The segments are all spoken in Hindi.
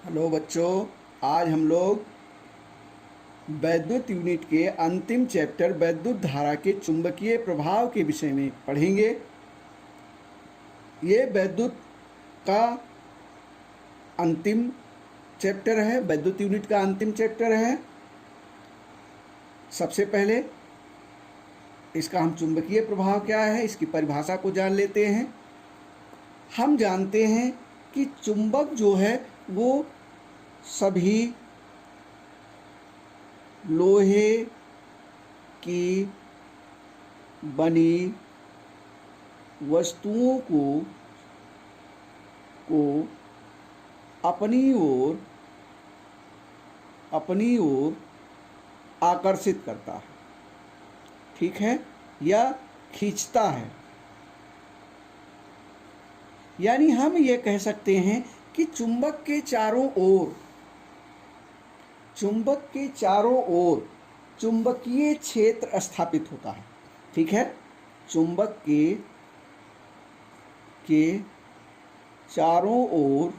हेलो बच्चों, आज हम लोग वैद्युत यूनिट के अंतिम चैप्टर वैद्युत धारा के चुंबकीय प्रभाव के विषय में पढ़ेंगे। ये वैद्युत का अंतिम चैप्टर है, वैद्युत यूनिट का अंतिम चैप्टर है। सबसे पहले इसका हम चुंबकीय प्रभाव क्या है इसकी परिभाषा को जान लेते हैं। हम जानते हैं कि चुंबक जो है वो सभी लोहे की बनी वस्तुओं को अपनी ओर आकर्षित करता है, ठीक है, या खींचता है। यानी हम ये कह सकते हैं कि चुंबक के चारों ओर चुंबकीय क्षेत्र स्थापित होता है, ठीक है। चुंबक के चारों ओर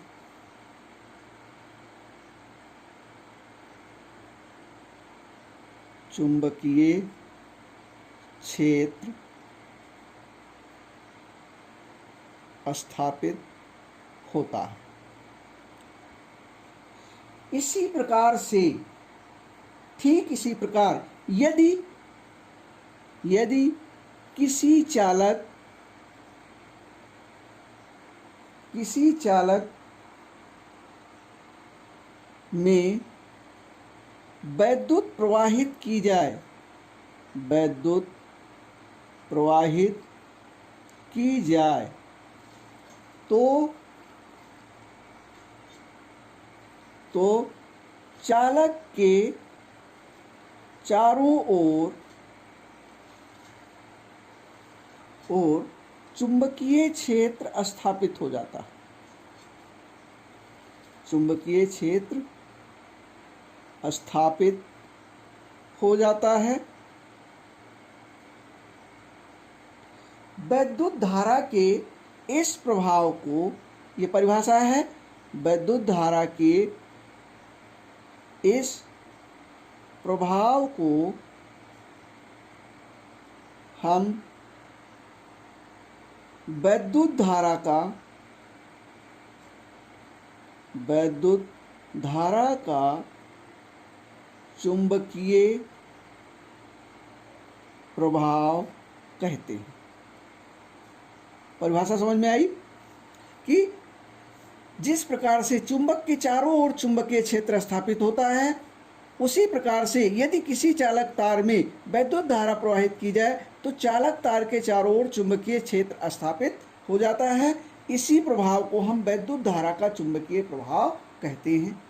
चुंबकीय क्षेत्र स्थापित होता है। इसी प्रकार से, ठीक इसी प्रकार यदि किसी चालक में वैद्युत प्रवाहित की जाए तो चालक के चारों ओर चुंबकीय क्षेत्र स्थापित हो जाता है। चुंबकीय क्षेत्र स्थापित हो जाता है। वैद्युत धारा के इस प्रभाव को, ये परिभाषा है, वैद्युत धारा के इस प्रभाव को हम वैद्युत धारा का चुंबकीय प्रभाव कहते हैं। परिभाषा समझ में आई कि जिस प्रकार से चुंबक के चारों ओर चुंबकीय क्षेत्र स्थापित होता है, उसी प्रकार से यदि किसी चालक तार में वैद्युत धारा प्रवाहित की जाए तो चालक तार के चारों ओर चुंबकीय क्षेत्र स्थापित हो जाता है। इसी प्रभाव को हम वैद्युत धारा का चुंबकीय प्रभाव कहते हैं।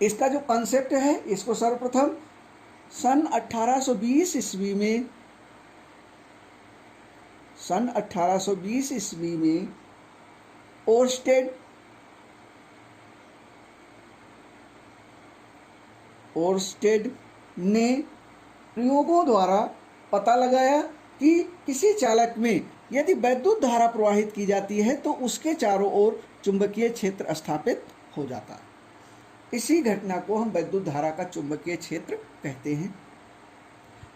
इसका जो कॉन्सेप्ट है, इसको सर्वप्रथम सन 1820 ईस्वी में ओर्स्टेड ने प्रयोगों द्वारा पता लगाया कि किसी चालक में यदि वैद्युत धारा प्रवाहित की जाती है तो उसके चारों ओर चुंबकीय क्षेत्र स्थापित हो जाता है। इसी घटना को हम वैद्युत धारा का चुंबकीय क्षेत्र कहते हैं।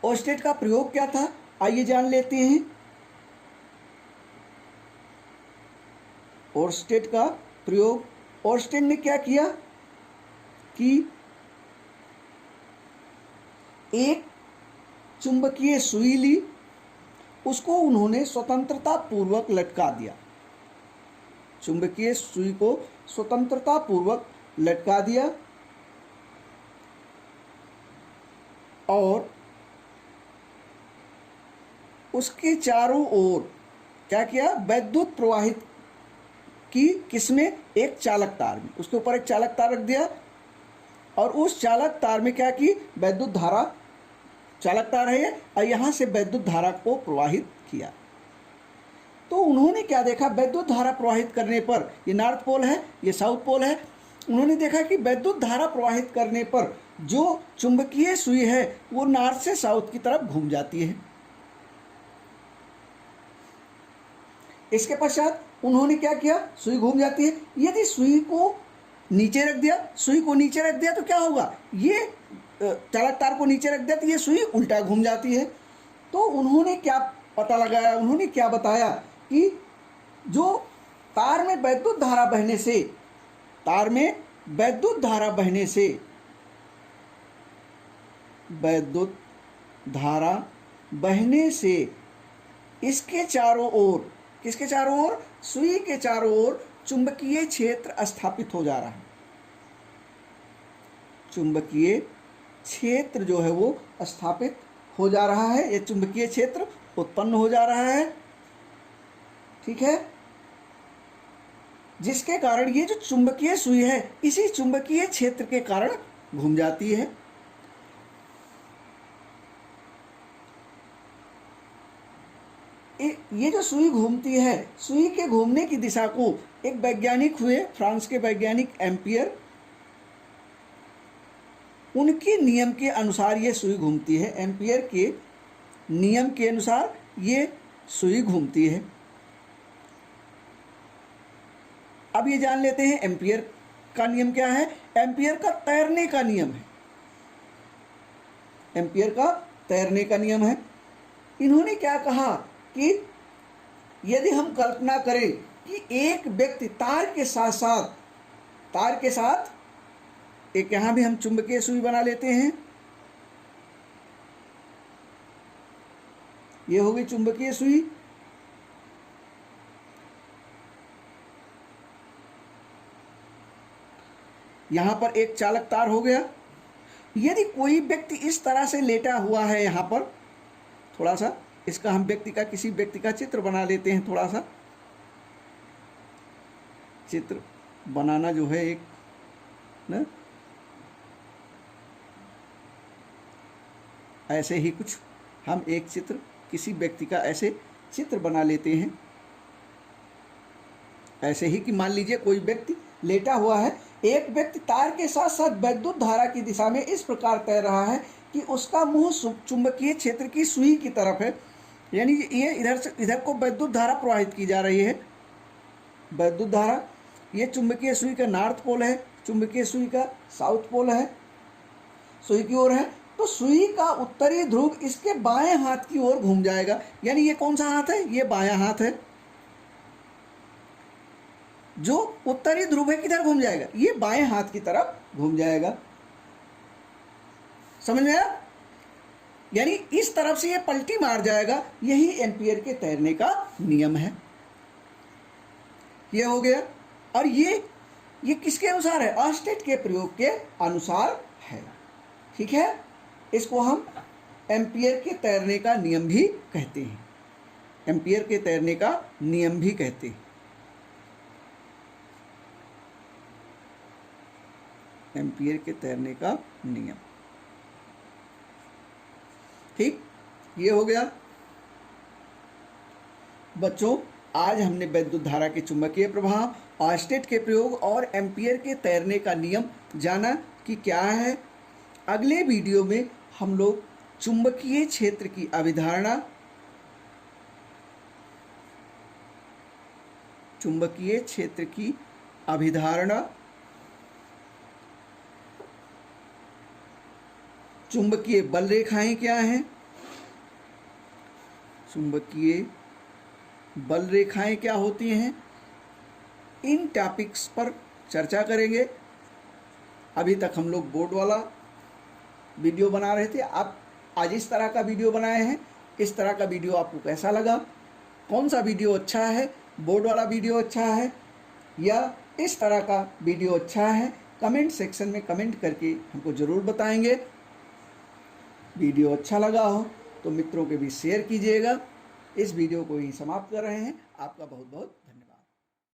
ओर्स्टेड का प्रयोग क्या था, आइए जान लेते हैं। ओर्स्टेड का प्रयोग, ओर्स्टेड ने क्या किया कि एक चुंबकीय सुई ली, उसको उन्होंने स्वतंत्रता पूर्वक लटका दिया। चुंबकीय सुई को स्वतंत्रता पूर्वक लटका दिया और उसके चारों ओर क्या किया, वैद्युत प्रवाहित की। किसमें, एक चालक तार में, उसके ऊपर एक चालक तार रख दिया और उस चालक तार में क्या की, वैद्युत धारा, चालक तार है और यहाँ से वैद्युत धारा को प्रवाहित किया। तो उन्होंने क्या देखा, वैद्युत धारा प्रवाहित करने पर, ये नॉर्थ पोल है, ये साउथ पोल है, उन्होंने देखा कि वैद्युत धारा प्रवाहित करने पर जो चुंबकीय सुई है वो नॉर्थ से साउथ की तरफ घूम जाती है। इसके पश्चात उन्होंने क्या किया, सुई घूम जाती है, यदि सुई को नीचे रख दिया, सुई को नीचे रख दिया तो क्या होगा, ये चालक तार को नीचे रख दिया तो ये सुई उल्टा घूम जाती है। तो उन्होंने क्या पता लगाया, उन्होंने क्या बताया कि जो तार में वैद्युत धारा बहने से, तार में वैद्युत धारा बहने से, वैद्युत धारा बहने से इसके चारों ओर, किसके चारों ओर, सुई के चारों ओर चुंबकीय क्षेत्र स्थापित हो जा रहा है। चुंबकीय क्षेत्र जो है वो स्थापित हो जा रहा है, ये चुंबकीय क्षेत्र उत्पन्न हो जा रहा है, ठीक है, जिसके कारण ये जो चुंबकीय सुई है इसी चुंबकीय क्षेत्र के कारण घूम जाती है। ये जो सुई घूमती है, सुई के घूमने की दिशा को एक वैज्ञानिक हुए, फ्रांस के वैज्ञानिक एम्पियर, उनके नियम के अनुसार ये सुई घूमती है। एम्पियर के नियम के अनुसार ये सुई घूमती है। अब ये जान लेते हैं एम्पियर का नियम क्या है। एम्पियर का तैरने का नियम है, एम्पियर का तैरने का नियम है। इन्होंने क्या कहा कि यदि हम कल्पना करें कि एक व्यक्ति तार के साथ एक यहां भी हम चुंबकीय सुई बना लेते हैं, ये होगी चुंबकीय सुई। यहां पर एक चालक तार हो गया। यदि कोई व्यक्ति इस तरह से लेटा हुआ है, यहां पर थोड़ा सा इसका हम किसी व्यक्ति का चित्र बना लेते हैं। थोड़ा सा चित्र बनाना जो है एक ना, ऐसे ही कुछ हम एक चित्र किसी व्यक्ति का ऐसे चित्र बना लेते हैं। ऐसे ही कि मान लीजिए कोई व्यक्ति लेटा हुआ है, एक व्यक्ति तार के साथ साथ वैद्युत धारा की दिशा में इस प्रकार तैर रहा है कि उसका मुंह चुंबकीय क्षेत्र की सुई की तरफ है, यानी ये इधर से इधर को वैद्युत धारा प्रवाहित की जा रही है। वैद्युत धारा, ये चुंबकीय सुई का नॉर्थ पोल है, चुंबकीय सुई का साउथ पोल है, सुई की ओर है। तो सुई का उत्तरी ध्रुव इसके बाएं हाथ की ओर घूम जाएगा, यानी ये कौन सा हाथ है, ये बायां हाथ है। जो उत्तरी ध्रुव है किधर घूम जाएगा, ये बाएं हाथ की तरफ घूम जाएगा। समझ में आया, यानी इस तरफ से ये पलटी मार जाएगा। यही एम्पियर के तैरने का नियम है। ये हो गया। और ये किसके अनुसार है, ऑर्स्टेड के प्रयोग के अनुसार है, ठीक है। इसको हम एम्पियर के तैरने का नियम भी कहते हैं, एम्पियर के तैरने का नियम भी कहते हैं, एम्पियर के तैरने का नियम, ठीक। ये हो गया बच्चों। आज हमने वैद्युत धारा के चुंबकीय प्रभाव, ऑर्स्टेड के प्रयोग और एम्पियर के तैरने का नियम जाना कि क्या है। अगले वीडियो में हम लोग चुंबकीय क्षेत्र की अवधारणा, चुंबकीय क्षेत्र की अवधारणा, चुंबकीय बल रेखाएं क्या हैं, चुंबकीय बल रेखाएं क्या होती हैं, इन टॉपिक्स पर चर्चा करेंगे। अभी तक हम लोग बोर्ड वाला वीडियो बना रहे थे, आप आज इस तरह का वीडियो बनाए हैं। इस तरह का वीडियो आपको कैसा लगा, कौन सा वीडियो अच्छा है, बोर्ड वाला वीडियो अच्छा है या इस तरह का वीडियो अच्छा है, कमेंट सेक्शन में कमेंट करके हमको ज़रूर बताएंगे। वीडियो अच्छा लगा हो तो मित्रों के बीच शेयर कीजिएगा। इस वीडियो को ही समाप्त कर रहे हैं। आपका बहुत बहुत धन्यवाद।